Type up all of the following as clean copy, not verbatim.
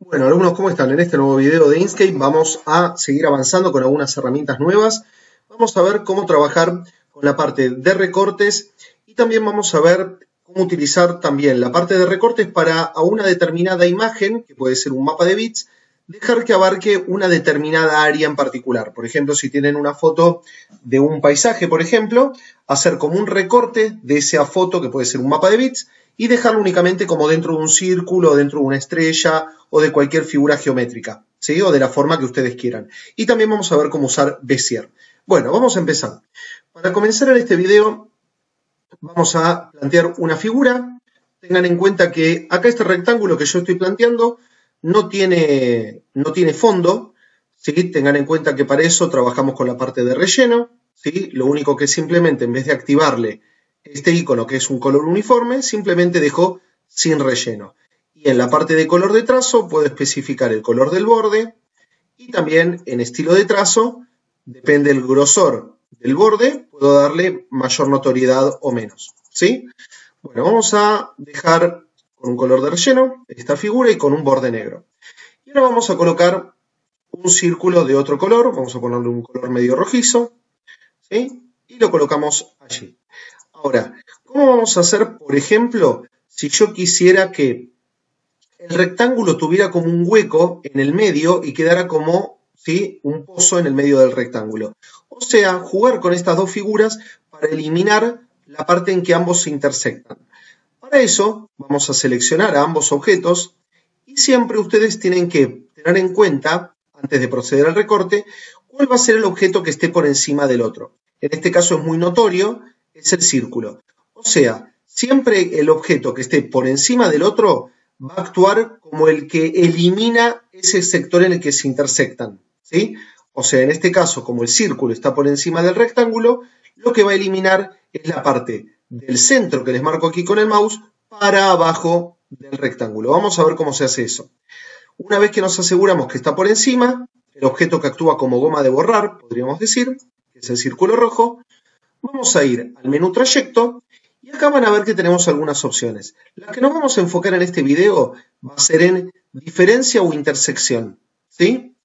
Bueno, alumnos, ¿cómo están? En este nuevo video de Inkscape vamos a seguir avanzando con algunas herramientas nuevas. Vamos a ver cómo trabajar con la parte de recortes y también vamos a ver cómo utilizar también la parte de recortes para a una determinada imagen, que puede ser un mapa de bits, dejar que abarque una determinada área en particular. Por ejemplo, si tienen una foto de un paisaje, por ejemplo, hacer como un recorte de esa foto, que puede ser un mapa de bits, y dejarlo únicamente como dentro de un círculo, dentro de una estrella o de cualquier figura geométrica, ¿sí? O de la forma que ustedes quieran. Y también vamos a ver cómo usar Bezier. Bueno, vamos a empezar. Para comenzar en este video vamos a plantear una figura. Tengan en cuenta que acá este rectángulo que yo estoy planteando no tiene fondo, ¿sí? Tengan en cuenta que para eso trabajamos con la parte de relleno, ¿sí? Lo único que simplemente en vez de activarle este icono que es un color uniforme, simplemente dejo sin relleno. Y en la parte de color de trazo puedo especificar el color del borde y también en estilo de trazo, depende del grosor del borde, puedo darle mayor notoriedad o menos, ¿sí? Bueno, vamos a dejar con un color de relleno esta figura y con un borde negro. Y ahora vamos a colocar un círculo de otro color, vamos a ponerle un color medio rojizo, ¿sí? Y lo colocamos allí. Ahora, ¿cómo vamos a hacer, por ejemplo, si yo quisiera que el rectángulo tuviera como un hueco en el medio y quedara como, ¿sí?, un pozo en el medio del rectángulo? O sea, jugar con estas dos figuras para eliminar la parte en que ambos se intersectan. Para eso, vamos a seleccionar a ambos objetos y siempre ustedes tienen que tener en cuenta, antes de proceder al recorte, cuál va a ser el objeto que esté por encima del otro. En este caso es muy notorio, es el círculo. O sea, siempre el objeto que esté por encima del otro va a actuar como el que elimina ese sector en el que se intersectan, ¿sí? O sea, en este caso, como el círculo está por encima del rectángulo, lo que va a eliminar es la parte del centro que les marco aquí con el mouse para abajo del rectángulo. Vamos a ver cómo se hace eso. Una vez que nos aseguramos que está por encima, el objeto que actúa como goma de borrar, podríamos decir, que es el círculo rojo, vamos a ir al menú trayecto y acá van a ver que tenemos algunas opciones. La que nos vamos a enfocar en este video va a ser en diferencia o intersección, ¿sí?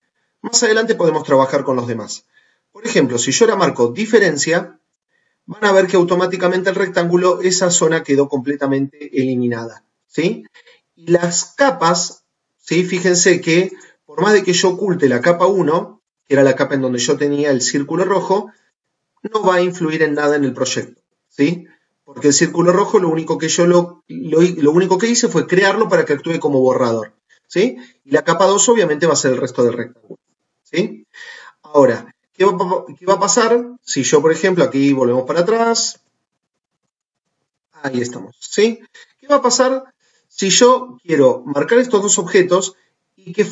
Más adelante podemos trabajar con los demás. Por ejemplo, si yo ahora marco diferencia, van a ver que automáticamente el rectángulo, esa zona quedó completamente eliminada, ¿sí? Y las capas, ¿sí? Fíjense que por más de que yo oculte la capa 1, que era la capa en donde yo tenía el círculo rojo, no va a influir en nada en el proyecto, ¿sí? Porque el círculo rojo lo único que yo lo único que hice fue crearlo para que actúe como borrador, ¿sí? Y la capa 2 obviamente va a ser el resto del rectángulo, ¿sí? Ahora, ¿qué va a pasar si yo, por ejemplo, aquí volvemos para atrás? Ahí estamos, ¿sí? ¿Qué va a pasar si yo quiero marcar estos dos objetos y que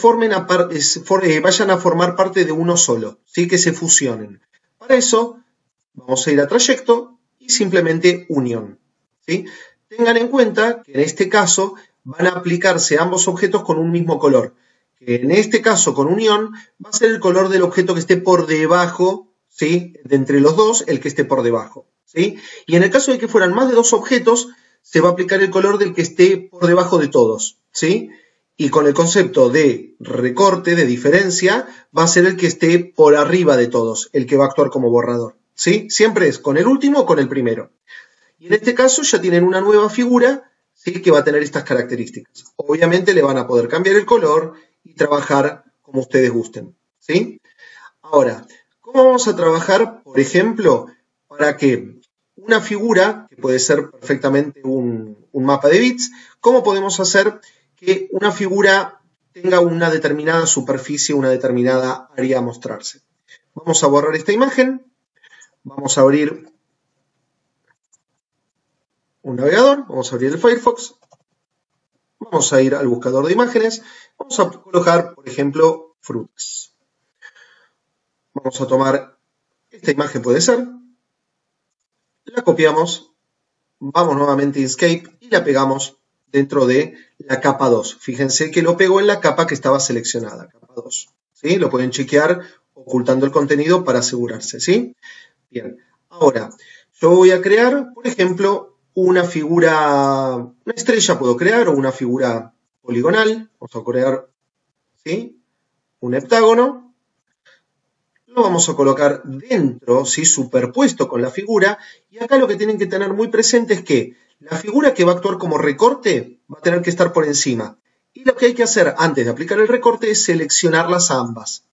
vayan a formar parte de uno solo, ¿sí? Que se fusionen? Para eso vamos a ir a trayecto y simplemente unión, ¿sí? Tengan en cuenta que en este caso van a aplicarse ambos objetos con un mismo color. Que en este caso con unión va a ser el color del objeto que esté por debajo, ¿sí? De entre los dos, el que esté por debajo, ¿sí? Y en el caso de que fueran más de dos objetos, se va a aplicar el color del que esté por debajo de todos, ¿sí? Y con el concepto de recorte, de diferencia, va a ser el que esté por arriba de todos, el que va a actuar como borrador, ¿sí? Siempre es con el último o con el primero. Y en este caso ya tienen una nueva figura, ¿sí? Que va a tener estas características. Obviamente le van a poder cambiar el color y trabajar como ustedes gusten, ¿sí? Ahora, ¿cómo vamos a trabajar, por ejemplo, para que una figura, que puede ser perfectamente un mapa de bits, cómo podemos hacer que una figura tenga una determinada superficie, una determinada área a mostrarse? Vamos a borrar esta imagen, vamos a abrir un navegador, vamos a abrir el Firefox, vamos a ir al buscador de imágenes, vamos a colocar, por ejemplo, frutas. Vamos a tomar esta imagen, puede ser, la copiamos, vamos nuevamente a Inkscape y la pegamos dentro de la capa 2. Fíjense que lo pegó en la capa que estaba seleccionada, capa 2. ¿Sí? Lo pueden chequear ocultando el contenido para asegurarse, ¿sí? Bien, ahora yo voy a crear, por ejemplo, una figura, una estrella puedo crear o una figura poligonal. Vamos a crear ¿sí? Un heptágono. Lo vamos a colocar dentro, ¿sí? Superpuesto con la figura. Y acá lo que tienen que tener muy presente es que la figura que va a actuar como recorte va a tener que estar por encima. Y lo que hay que hacer antes de aplicar el recorte es seleccionarlas a ambas.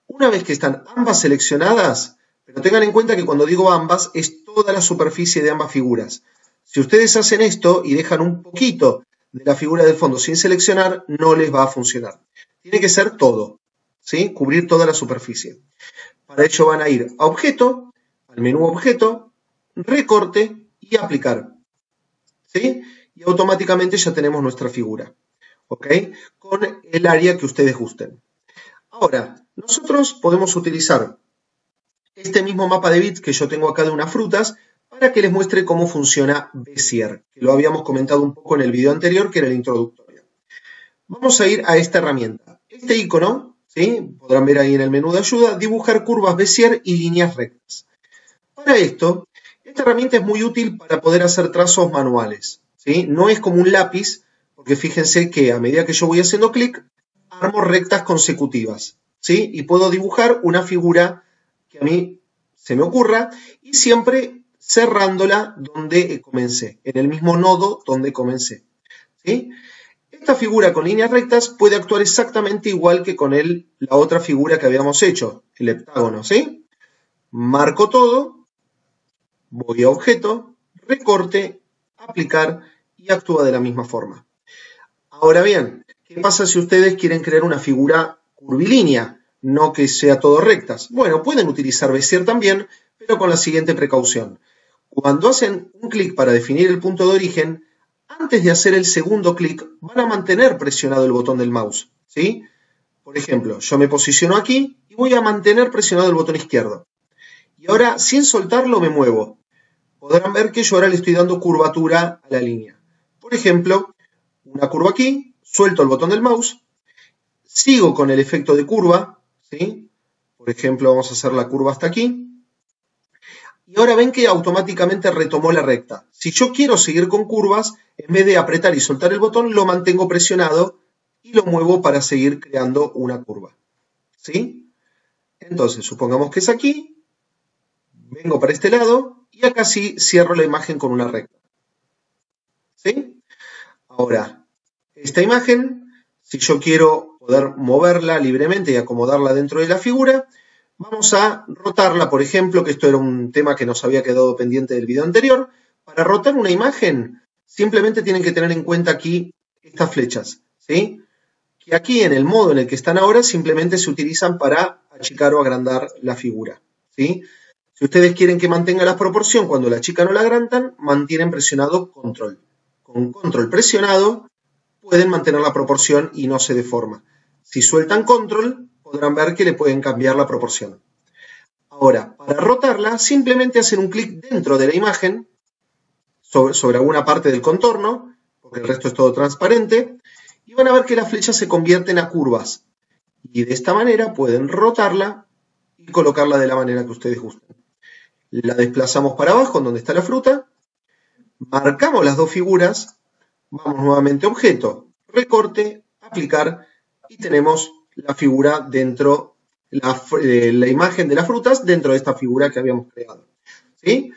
Una vez que están ambas seleccionadas, pero tengan en cuenta que cuando digo ambas es toda la superficie de ambas figuras. Si ustedes hacen esto y dejan un poquito de la figura de fondo sin seleccionar, no les va a funcionar. Tiene que ser todo, ¿sí? Cubrir toda la superficie. Para ello van a ir a Objeto, al menú Objeto, Recorte y Aplicar, ¿sí? Y automáticamente ya tenemos nuestra figura, ¿ok? Con el área que ustedes gusten. Ahora, nosotros podemos utilizar este mismo mapa de bits que yo tengo acá de unas frutas para que les muestre cómo funciona Bezier, que lo habíamos comentado un poco en el video anterior, que era el introductorio. Vamos a ir a esta herramienta. Este icono, ¿sí? Podrán ver ahí en el menú de ayuda, dibujar curvas Bezier y líneas rectas. Para esto, esta herramienta es muy útil para poder hacer trazos manuales, ¿sí? No es como un lápiz, porque fíjense que a medida que yo voy haciendo clic, armo rectas consecutivas, ¿sí? Y puedo dibujar una figura que a mí se me ocurra y siempre cerrándola donde comencé, en el mismo nodo donde comencé, ¿sí? Esta figura con líneas rectas puede actuar exactamente igual que con la otra figura que habíamos hecho, el heptágono, ¿sí? Marco todo, voy a Objeto, Recorte, Aplicar y actúa de la misma forma. Ahora bien, ¿qué pasa si ustedes quieren crear una figura curvilínea? No que sea todo rectas. Bueno, pueden utilizar Bezier también, pero con la siguiente precaución. Cuando hacen un clic para definir el punto de origen, antes de hacer el segundo clic, van a mantener presionado el botón del mouse, ¿sí? Por ejemplo, yo me posiciono aquí y voy a mantener presionado el botón izquierdo. Y ahora, sin soltarlo, me muevo. Podrán ver que yo ahora le estoy dando curvatura a la línea. Por ejemplo, una curva aquí, suelto el botón del mouse, sigo con el efecto de curva, ¿sí? Por ejemplo, vamos a hacer la curva hasta aquí. Y ahora ven que automáticamente retomó la recta. Si yo quiero seguir con curvas, en vez de apretar y soltar el botón, lo mantengo presionado y lo muevo para seguir creando una curva, ¿sí? Entonces, supongamos que es aquí, vengo para este lado y acá sí cierro la imagen con una recta, ¿sí? Ahora, esta imagen, si yo quiero poder moverla libremente y acomodarla dentro de la figura, vamos a rotarla, por ejemplo, que esto era un tema que nos había quedado pendiente del video anterior. Para rotar una imagen, simplemente tienen que tener en cuenta aquí estas flechas, ¿sí? Que aquí en el modo en el que están ahora simplemente se utilizan para achicar o agrandar la figura, ¿sí? Si ustedes quieren que mantenga la proporción cuando la achican o la agrandan, mantienen presionado Control. Con Control presionado pueden mantener la proporción y no se deforma. Si sueltan Control, podrán ver que le pueden cambiar la proporción. Ahora, para rotarla, simplemente hacen un clic dentro de la imagen, sobre alguna parte del contorno, porque el resto es todo transparente, y van a ver que las flechas se convierten a curvas. Y de esta manera pueden rotarla y colocarla de la manera que ustedes gusten. La desplazamos para abajo, en donde está la fruta, marcamos las dos figuras, vamos nuevamente a Objeto, Recorte, Aplicar, y tenemos la figura dentro, la imagen de las frutas dentro de esta figura que habíamos creado, ¿sí?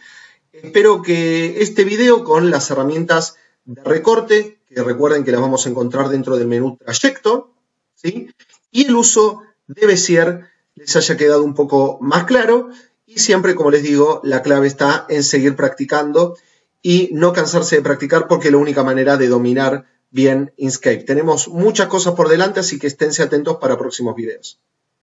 Espero que este video con las herramientas de recorte, que recuerden que las vamos a encontrar dentro del menú Trayecto, ¿sí? Y el uso de Bezier les haya quedado un poco más claro. Y siempre, como les digo, la clave está en seguir practicando y no cansarse de practicar, porque es la única manera de dominar bien Inkscape. Tenemos muchas cosas por delante, así que esténse atentos para próximos videos.